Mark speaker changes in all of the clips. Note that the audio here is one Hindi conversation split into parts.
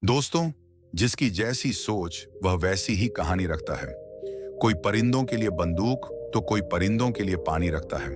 Speaker 1: दोस्तों, जिसकी जैसी सोच वह वैसी ही कहानी रखता है। कोई परिंदों के लिए बंदूक तो कोई परिंदों के लिए पानी रखता है।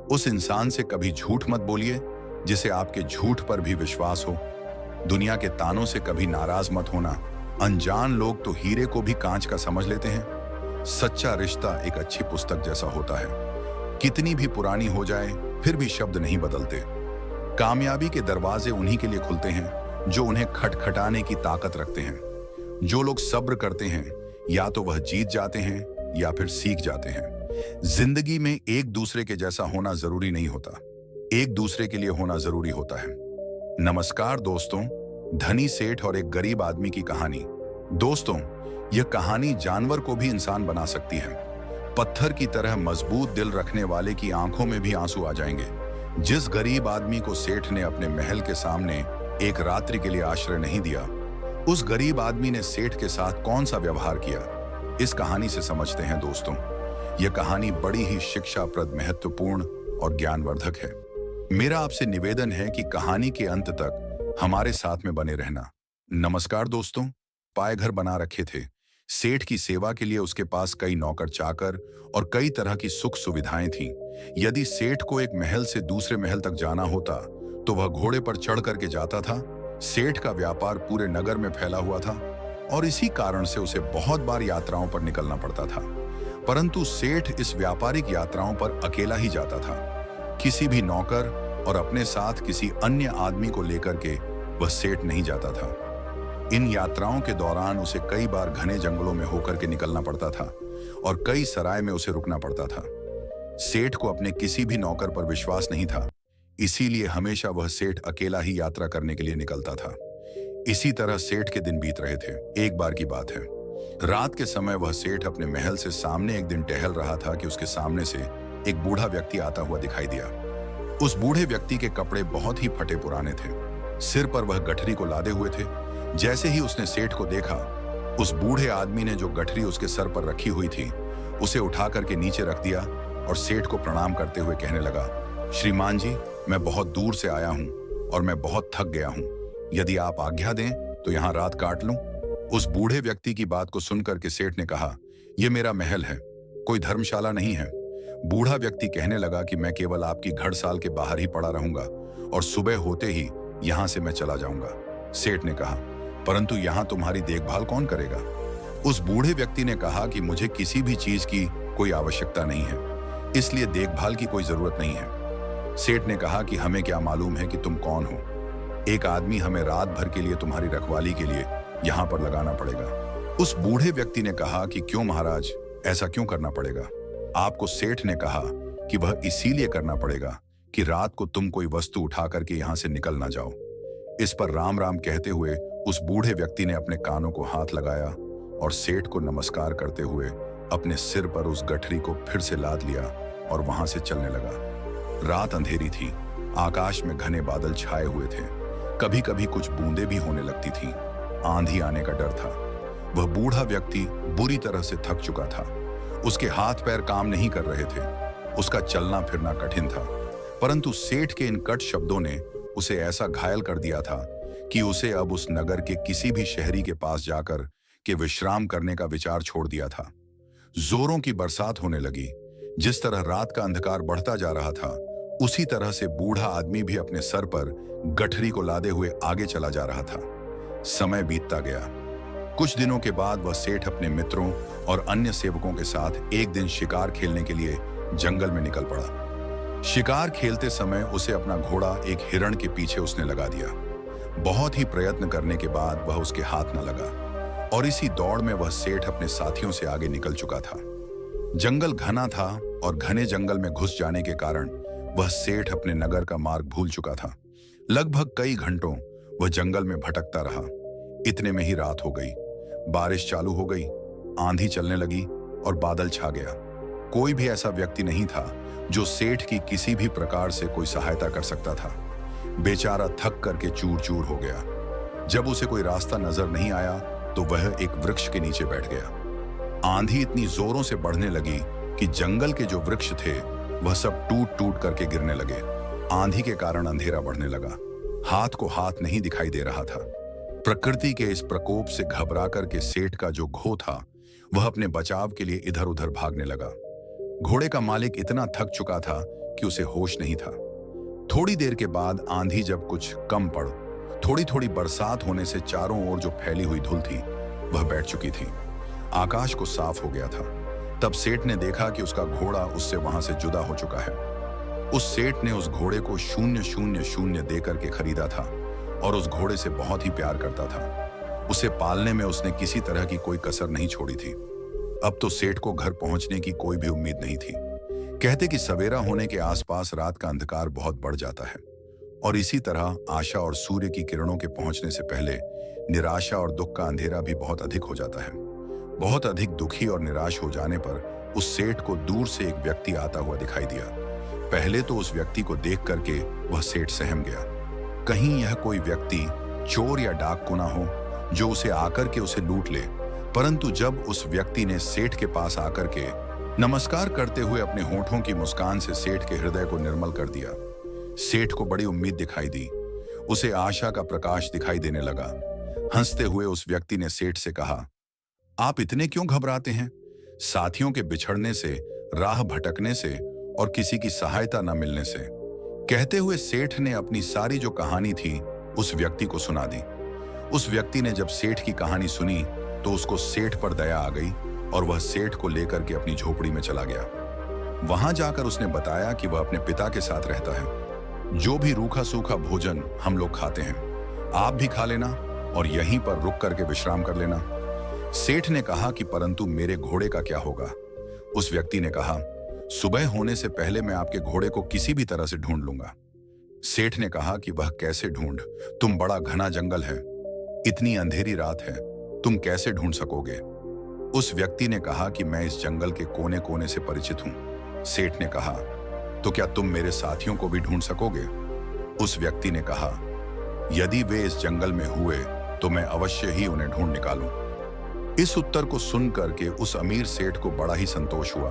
Speaker 1: उस इंसान से कभी झूठ मत बोलिए जिसे आपके झूठ पर भी विश्वास हो। दुनिया के तानों से कभी नाराज मत होना। अनजान लोग तो हीरे को भी कांच का समझ लेते हैं। सच्चा रिश्ता एक अच्छी पुस्तक जैसा होता है, कितनी भी पुरानी हो जाए फिर भी शब्द नहीं बदलते। कामयाबी के दरवाजे उन्हीं के लिए खुलते हैं जो उन्हें खटखटाने की ताकत रखते हैं। जो लोग सब्र करते हैं या तो वह जीत जाते हैं या फिर सीख जाते हैं। जिंदगी में एक दूसरे के जैसा होना जरूरी नहीं होता, एक दूसरे के लिए होना जरूरी होता है। नमस्कार दोस्तों, धनी सेठ और एक गरीब आदमी की कहानी। दोस्तों, यह कहानी जानवर को भी इंसान बना सकती है। पत्थर की तरह मजबूत दिल रखने वाले की आंखों में भी आंसू आ जाएंगे। जिस गरीब आदमी को सेठ ने अपने महल के सामने एक रात्रि के लिए आश्रय नहीं दिया, उस गरीब आदमी ने सेठ के साथ कौन सा व्यवहार किया, इस कहानी से समझते हैं दोस्तों। यह कहानी बड़ी ही शिक्षाप्रद, महत्वपूर्ण और ज्ञानवर्धक है। मेरा आपसे निवेदन है कि कहानी के अंत तक हमारे साथ में बने रहना। नमस्कार दोस्तों। पाए घर बना रखे थे। सेठ की सेवा के लिए उसके पास कई नौकर चाकर और कई तरह की सुख सुविधाएं थीं। यदि सेठ को एक महल से दूसरे महल तक जाना होता तो वह घोड़े पर चढ़ करके जाता था। सेठ का व्यापार पूरे नगर में फैला हुआ था और इसी कारण से उसे बहुत बार यात्राओं पर निकलना पड़ता था। परंतु सेठ इस व्यापारिक यात्राओं पर अकेला ही जाता था। किसी भी नौकर और अपने साथ किसी अन्य आदमी को लेकर के वह सेठ नहीं जाता था। इन यात्राओं के दौरान उसे कई बार घने जंगलों में होकर के निकलना पड़ता था और कई सराय में उसे रुकना पड़ता था। सेठ को अपने किसी भी नौकर पर विश्वास नहीं था, इसीलिए हमेशा वह सेठ अकेला ही यात्रा करने के लिए निकलता था। इसी तरह सेठ के दिन बीत रहे थे। एक बार की बात है, रात के समय वह सेठ अपने महल से सामने एक दिन टहल रहा था कि उसके सामने से एक बूढ़ा व्यक्ति आता हुआ दिखाई दिया। उस बूढ़े व्यक्ति के कपड़े बहुत ही फटे पुराने थे। सिर पर वह गठरी को लादे हुए थे। जैसे ही उसने सेठ को देखा, उस बूढ़े आदमी ने जो गठरी उसके सर पर रखी हुई थी उसे उठा करके नीचे रख दिया और सेठ को प्रणाम करते हुए कहने लगा, श्रीमान जी, मैं बहुत दूर से आया हूं और मैं बहुत थक गया हूं। यदि आप आज्ञा दें तो यहां रात काट लूं। उस बूढ़े व्यक्ति की बात को सुनकर के सेठ ने कहा, यह मेरा महल है, कोई धर्मशाला नहीं है। बूढ़ा व्यक्ति कहने लगा कि मैं केवल आपकी घड़साल के बाहर ही पड़ा रहूंगा और सुबह होते ही यहां से मैं चला जाऊंगा। सेठ ने कहा, परंतु यहां तुम्हारी देखभाल कौन करेगा? उस बूढ़े व्यक्ति ने कहा कि मुझे किसी भी चीज की कोई आवश्यकता नहीं है, इसलिए देखभाल की कोई जरूरत नहीं है। सेठ ने कहा कि हमें क्या मालूम है कि तुम कौन हो। एक आदमी हमें रात भर के लिए तुम्हारी रखवाली के लिए यहां पर लगाना पड़ेगा। उस बूढ़े व्यक्ति ने कहा कि क्यों महाराज, ऐसा क्यों करना पड़ेगा? आपको सेठ ने कहा कि वह इसीलिए करना पड़ेगा कि रात को तुम कोई वस्तु उठा करके यहां से निकल ना जाओ। इस पर राम राम कहते हुए उस बूढ़े व्यक्ति ने अपने कानों को हाथ लगाया और सेठ को नमस्कार करते हुए अपने सिर पर उस गठरी को फिर से लाद लिया और वहां से चलने लगा। रात अंधेरी थी, आकाश में घने बादल छाए हुए थे। कभी कभी कुछ बूंदें भी होने लगती थीं। आंधी आने का डर था। वह बूढ़ा व्यक्ति बुरी तरह से थक चुका था। उसके हाथ पैर काम नहीं कर रहे थे। उसका चलना फिरना कठिन था। परंतु सेठ के इन कट शब्दों ने उसे ऐसा घायल कर दिया था कि उसे अब उस नगर के किसी भी शहरी के पास जाकर के विश्राम करने का विचार छोड़ दिया था। जोरों की बरसात होने लगी। जिस तरह रात का अंधकार बढ़ता जा रहा था, उसी तरह से बूढ़ा आदमी भी अपने सर पर गठरी को लादे हुए आगे चला जा रहा था। समय बीतता गया। कुछ दिनों के बाद वह सेठ अपने मित्रों और अन्य सेवकों के साथ एक दिन शिकार खेलने के लिए जंगल में निकल पड़ा। शिकार खेलते समय उसे अपना घोड़ा एक हिरण के पीछे उसने लगा दिया। बहुत ही प्रयत्न करने के बाद वह उसके हाथ न लगा और इसी दौड़ में वह सेठ अपने साथियों से आगे निकल चुका था। जंगल घना था और घने जंगल में घुस जाने के कारण वह सेठ अपने नगर का मार्ग भूल चुका था। लगभग कई घंटों वह जंगल में भटकता रहा। इतने में ही रात हो गई। बारिश चालू हो गई, आंधी चलने लगी और बादल छा गया। कोई भी ऐसा व्यक्ति नहीं था जो सेठ की किसी भी प्रकार से कोई सहायता कर सकता था। बेचारा थक करके चूर चूर हो गया। जब उसे कोई रास्ता नजर नहीं आया तो वह एक वृक्ष के नीचे बैठ गया। आंधी इतनी जोरों से बढ़ने लगी कि जंगल के जो वृक्ष थे वह सब टूट टूट करके गिरने लगे। आंधी के कारण अंधेरा बढ़ने लगा। हाथ को हाथ नहीं दिखाई दे रहा था। प्रकृति के इस प्रकोप से घबरा कर के सेठ का जो घोड़ा था वह अपने बचाव के लिए इधर उधर भागने लगा। घोड़े का मालिक इतना थक चुका था कि उसे होश नहीं था। थोड़ी देर के बाद आंधी जब कुछ कम पड़, थोड़ी थोड़ी बरसात होने से चारों ओर जो फैली हुई धूल थी वह बैठ चुकी थी। आकाश को साफ हो गया था। तब सेठ ने देखा कि उसका घोड़ा उससे वहां से जुदा हो चुका है। उस सेठ ने उस घोड़े को 000 दे करके खरीदा था और उस घोड़े से बहुत ही प्यार करता था। उसे पालने में उसने किसी तरह की कोई कसर नहीं छोड़ी थी। अब तो सेठ को घर पहुंचने की कोई भी उम्मीद नहीं थी। कहते कि सवेरा होने के आसपास रात का अंधकार बहुत बढ़ जाता है और इसी तरह आशा और सूर्य की किरणों के पहुंचने से पहले निराशा और दुख का अंधेरा भी बहुत अधिक हो जाता है। बहुत अधिक दुखी और निराश हो जाने पर उस सेठ को दूर से एक व्यक्ति आता हुआ दिखाई दिया। पहले तो उस व्यक्ति को देख करके वह सेठ सहम गया। कहीं यह कोई व्यक्ति चोर या डाकू ना हो जो उसे आकर के उसे लूट ले। परंतु जब उस व्यक्ति ने सेठ के पास आकर के नमस्कार करते हुए अपने होठों की मुस्कान से सेठ के हृदय को निर्मल कर दिया, सेठ को बड़ी उम्मीद दिखाई दी। उसे आशा का प्रकाश दिखाई देने लगा। हंसते हुए उस व्यक्ति ने सेठ से कहा, आप इतने क्यों घबराते हैं? साथियों के बिछड़ने से, राह भटकने से और किसी की सहायता न मिलने से। कहते हुए सेठ ने अपनी सारी जो कहानी थी उस व्यक्ति को सुना दी। उस व्यक्ति ने जब सेठ की कहानी सुनी तो उसको सेठ पर दया आ गई और वह सेठ को लेकर के अपनी झोपड़ी में चला गया। वहां जाकर उसने बताया कि वह अपने पिता के साथ रहता है। जो भी रूखा सूखा भोजन हम लोग खाते हैं आप भी खा लेना और यहीं पर रुक करके विश्राम कर लेना। सेठ ने कहा कि परंतु मेरे घोड़े का क्या होगा? उस व्यक्ति ने कहा, सुबह होने से पहले मैं आपके घोड़े को किसी भी तरह से ढूंढ लूंगा। सेठ ने कहा कि वह कैसे ढूंढ? तुम बड़ा घना जंगल है, इतनी अंधेरी रात है, तुम कैसे ढूंढ सकोगे? उस व्यक्ति ने कहा कि मैं इस जंगल के कोने कोने से परिचित हूं। सेठ ने कहा, तो क्या तुम मेरे साथियों को भी ढूंढ सकोगे? उस व्यक्ति ने कहा, यदि वे इस जंगल में हुए तो मैं अवश्य ही उन्हें ढूंढ निकालूं। इस उत्तर को सुनकर के उस अमीर सेठ को बड़ा ही संतोष हुआ।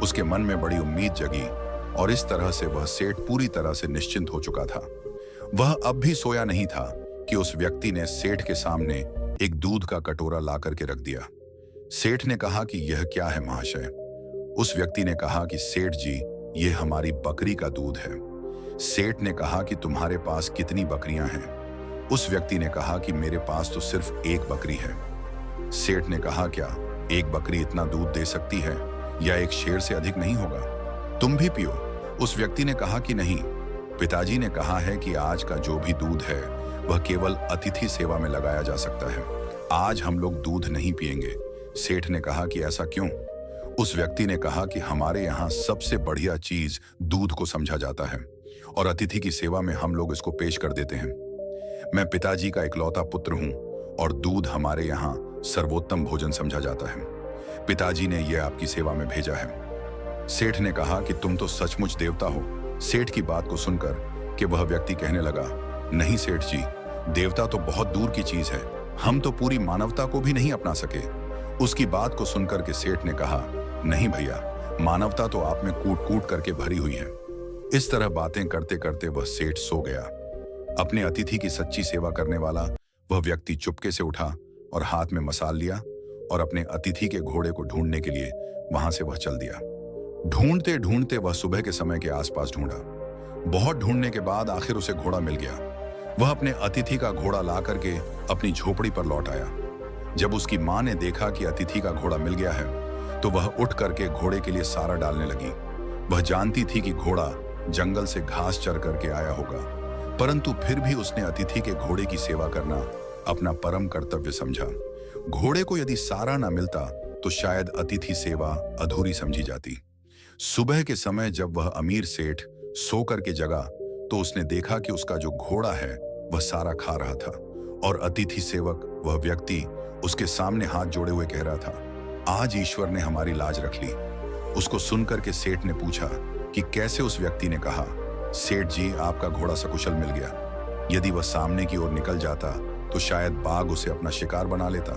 Speaker 1: उसके मन में बड़ी उम्मीद जगी और इस तरह से वह सेठ पूरी तरह से निश्चिंत हो चुका था। वह अब भी सोया नहीं था कि उस व्यक्ति ने सेठ के सामने एक दूध का कटोरा ला करके रख दिया। सेठ ने कहा कि यह क्या है महाशय? उस व्यक्ति ने कहा कि सेठ जी, ये हमारी बकरी का दूध है। सेठ ने कहा कि तुम्हारे पास कितनी बकरियां हैं? उस व्यक्ति ने कहा कि मेरे पास तो सिर्फ एक बकरी है। सेठ ने कहा, क्या एक बकरी इतना दूध दे सकती है या एक शेर से अधिक नहीं होगा? तुम भी पियो। उस व्यक्ति ने कहा कि नहीं, पिताजी ने कहा है कि आज का जो भी दूध है वह केवल अतिथि सेवा में लगाया जा सकता है। आज हम लोग दूध नहीं पिएंगे। सेठ ने कहा कि ऐसा क्यों? उस व्यक्ति ने कहा कि हमारे यहाँ सबसे बढ़िया चीज दूध को समझा जाता है और अतिथि की सेवा में हम लोग इसको पेश कर देते हैं। मैं पिताजी का इकलौता पुत्र हूं और दूध हमारे यहाँ सर्वोत्तम भोजन समझा जाता है। पिताजी ने यह आपकी सेवा में भेजा है। सेठ ने कहा कि तुम तो सचमुच देवता हो। सेठ की बात को सुनकर कि वह व्यक्ति कहने लगा, नहीं सेठ जी, देवता तो बहुत दूर की चीज है, हम तो पूरी मानवता को भी नहीं अपना सके। उसकी बात को सुनकर के सेठ ने कहा, नहीं भैया, मानवता तो आप में कूट कूट करके भरी हुई है। इस तरह बातें करते करते वह सेठ सो गया। अपने अतिथि की सच्ची सेवा करने वाला वह व्यक्ति चुपके से उठा और हाथ में मसाल लिया और अपने अतिथि के घोड़े को ढूंढने के लिए वहां से वह चल दिया। ढूंढते ढूंढते वह सुबह के समय के आसपास ढूंढा। बहुत ढूंढने के बाद आखिर उसे घोड़ा मिल गया। वह अपने अतिथि का घोड़ा ला करके अपनी झोपड़ी पर लौट आया। जब उसकी मां ने देखा कि अतिथि का घोड़ा मिल गया है तो वह उठ करके घोड़े के लिए सारा डालने लगी। वह जानती थी कि घोड़ा जंगल से घास चर करके आया होगा, परंतु फिर भी उसने अतिथि के घोड़े की सेवा करना अपना परम कर्तव्य समझा। घोड़े को यदि सारा ना मिलता तो शायद अतिथि सेवा अधूरी समझी जाती। सुबह के समय जब वह अमीर सेठ सो करके जगा तो उसने देखा कि उसका जो घोड़ा है वह सारा खा रहा था और अतिथि सेवक वह व्यक्ति उसके सामने हाथ जोड़े हुए कह रहा था, आज ईश्वर ने हमारी लाज रख ली। उसको सुनकर के सेठ ने पूछा कि कैसे? उस व्यक्ति ने कहा, सेठ जी, आपका घोड़ा सकुशल मिल गया। यदि वह सामने की ओर निकल जाता तो शायद बाघ उसे अपना शिकार बना लेता।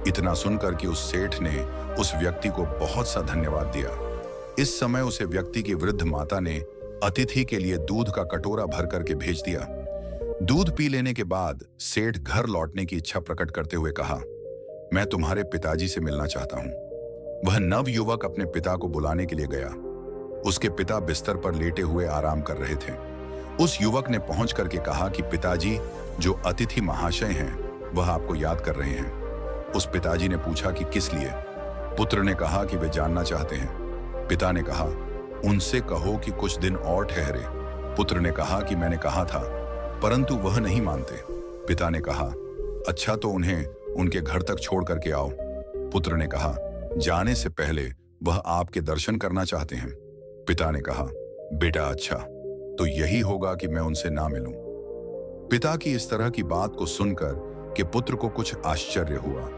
Speaker 1: इतना सुनकर कि उस सेठ ने उस व्यक्ति को बहुत सा धन्यवाद दिया। इस समय उसे व्यक्ति की वृद्ध माता ने अतिथि के लिए दूध का कटोरा भर करके भेज दिया। दूध पी लेने के बाद सेठ घर लौटने की इच्छा प्रकट करते हुए कहा, मैं तुम्हारे पिताजी से मिलना चाहता हूं। वह नव युवक अपने पिता को बुलाने के लिए गया। उसके पिता बिस्तर पर लेटे हुए आराम कर रहे थे। उस युवक ने पहुंच करके कहा कि पिताजी, जो अतिथि महाशय हैं वह आपको याद कर रहे हैं। उस पिताजी ने पूछा कि किस लिए। पुत्र ने कहा कि वे जानना चाहते हैं। पिता ने कहा, उनसे कहो कि कुछ दिन और ठहरे। पुत्र ने कहा कि मैंने कहा था, परंतु वह नहीं मानते। पिता ने कहा, अच्छा तो उन्हें उनके घर तक छोड़ करके आओ। पुत्र ने कहा, जाने से पहले वह आपके दर्शन करना चाहते हैं। पिता ने कहा, बेटा अच्छा, तो यही होगा कि मैं उनसे ना मिलूं। पिता की इस तरह की बात को सुनकर कि पुत्र को कुछ आश्चर्य हुआ।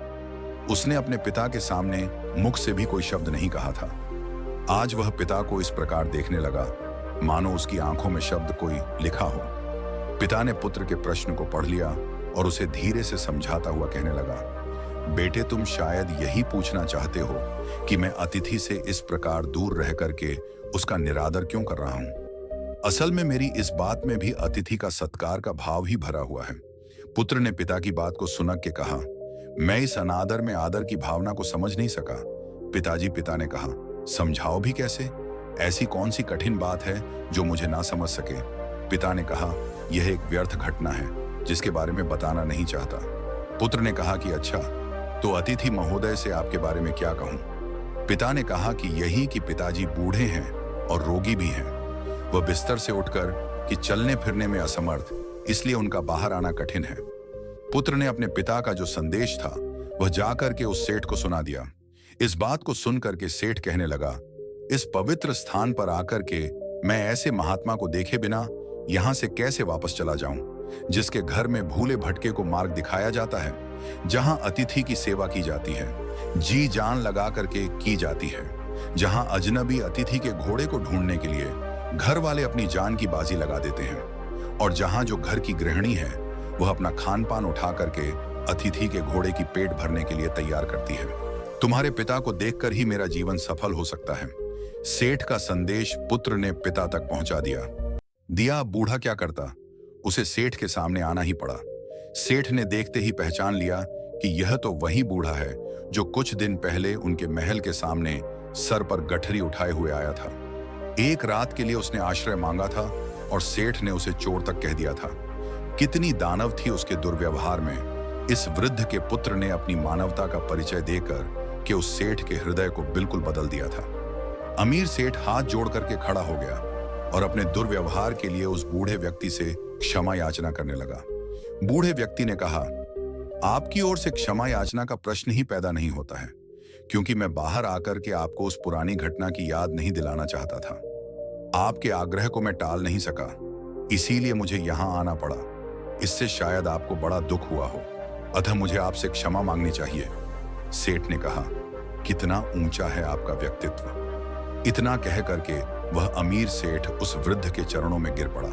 Speaker 1: उसने अपने पिता के सामने मुख से भी कोई शब्द नहीं कहा था। आज वह पिता को इस प्रकार देखने लगा मानो उसकी आंखों में शब्द कोई लिखा हो। पिता ने पुत्र के प्रश्न को पढ़ लिया और उसे धीरे से समझाता हुआ कहने लगा, बेटे तुम शायद यही पूछना चाहते हो कि मैं अतिथि से इस प्रकार दूर रह करके उसका निरादर क्यों कर रहा हूं। असल में मेरी इस बात में भी अतिथि का सत्कार का भाव ही भरा हुआ है। पुत्र ने पिता की बात को सुनक के कहा, मैं इस अनादर में आदर की भावना को समझ नहीं सका। पिताजी, पिता ने कहा, समझाओ भी कैसे? ऐसी कौन सी कठिन बात है जो मुझे ना समझ सके? पिता ने कहा, यह एक व्यर्थ घटना है जिसके बारे में बताना नहीं चाहता। पुत्र ने कहा कि अच्छा, तो अतिथि महोदय से आपके बारे में क्या कहूं? पिता ने कहा कि यही कि पिताजी बूढ़े हैं और रोगी भी हैं। वह बिस्तर से उठकर कि चलने फिरने में असमर्थ, इसलिए उनका बाहर आना कठिन है। पुत्र ने अपने पिता का जो संदेश था वह जाकर के उस सेठ को सुना दिया। इस बात को सुनकर के सेठ कहने लगा, इस पवित्र स्थान पर आकर के मैं ऐसे महात्मा को देखे बिना यहां से कैसे वापस चला जाऊं, जिसके घर में भूले भटके को मार्ग दिखाया जाता है, जहां अतिथि की सेवा की जाती है, जी जान लगा करके की जाती है, जहां अजनबी अतिथि के घोड़े को ढूंढने के लिए घर वाले अपनी जान की बाजी लगा देते हैं, और जहां जो घर की गृहिणी है वह अपना खान पान उठा करके अतिथि के घोड़े की पेट भरने के लिए तैयार करती है। तुम्हारे पिता को देखकर ही मेरा जीवन सफल हो सकता है। सेठ का संदेश पुत्र ने पिता तक पहुंचा दिया। बूढ़ा क्या करता, उसे सेठ के सामने आना ही पड़ा। सेठ ने देखते ही पहचान लिया कि यह तो वही बूढ़ा है जो कुछ दिन पहले उनके महल के सामने सर पर गठरी उठाए हुए आया था। एक रात के लिए उसने आश्रय मांगा था और सेठ ने उसे चोर तक कह दिया था। कितनी दानव थी उसके दुर्व्यवहार में। इस वृद्ध के पुत्र ने अपनी मानवता का परिचय देकर कि उस सेठ के हृदय को बिल्कुल बदल दिया था। अमीर सेठ हाथ जोड़ करके खड़ा हो गया और अपने दुर्व्यवहार के लिए उस बूढ़े व्यक्ति से क्षमा याचना करने लगा। बूढ़े व्यक्ति ने कहा, आपकी ओर से क्षमा याचना का प्रश्न ही पैदा नहीं होता है, क्योंकि मैं बाहर आकर के आपको उस पुरानी घटना की याद नहीं दिलाना चाहता था। आपके आग्रह को मैं टाल नहीं सका, इसीलिए मुझे यहां आना पड़ा। इससे शायद आपको बड़ा दुख हुआ हो, अतः मुझे आपसे क्षमा मांगनी चाहिए। सेठ ने कहा, कितना ऊंचा है आपका व्यक्तित्व। इतना कह करके वह अमीर सेठ उस वृद्ध के चरणों में गिर पड़ा।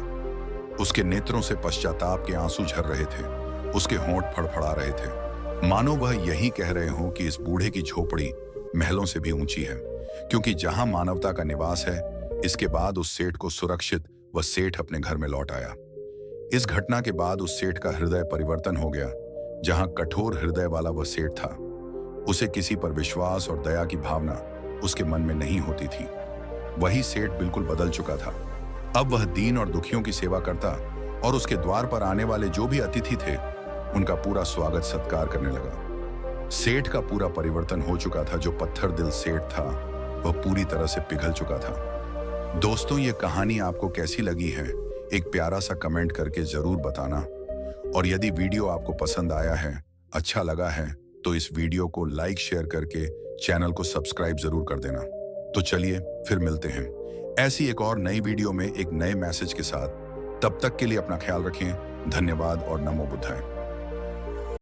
Speaker 1: उसके नेत्रों से पश्चाताप के आंसू झर रहे थे, उसके होंठ फड़फड़ा रहे थे, मानो वह यही कह रहे हो कि इस बूढ़े की झोपड़ी महलों से भी ऊंची है, क्योंकि जहां मानवता का निवास है। इसके बाद उस सेठ को सुरक्षित वह सेठ अपने घर में लौट आया। इस घटना के बाद उस सेठ का हृदय परिवर्तन हो गया। जहां कठोर हृदय वाला वह सेठ था, उसे किसी पर विश्वास और दया की भावना उसके मन में नहीं होती थी। वही सेठ बिल्कुल बदल चुका था। अब वह दीन और दुखियों की सेवा करता और उसके द्वार पर आने वाले जो भी अतिथि थे उनका पूरा स्वागत सत्कार करने लगा। सेठ का पूरा परिवर्तन हो चुका था। जो पत्थर दिल सेठ था वह पूरी तरह से पिघल चुका था। दोस्तों, ये कहानी आपको कैसी लगी है एक प्यारा सा कमेंट करके जरूर बताना, और यदि वीडियो आपको पसंद आया है, अच्छा लगा है, तो इस वीडियो को लाइक शेयर करके चैनल को सब्सक्राइब जरूर कर देना। तो चलिए फिर मिलते हैं ऐसी एक और नई वीडियो में एक नए मैसेज के साथ। तब तक के लिए अपना ख्याल रखें। धन्यवाद और नमो बुद्धाय।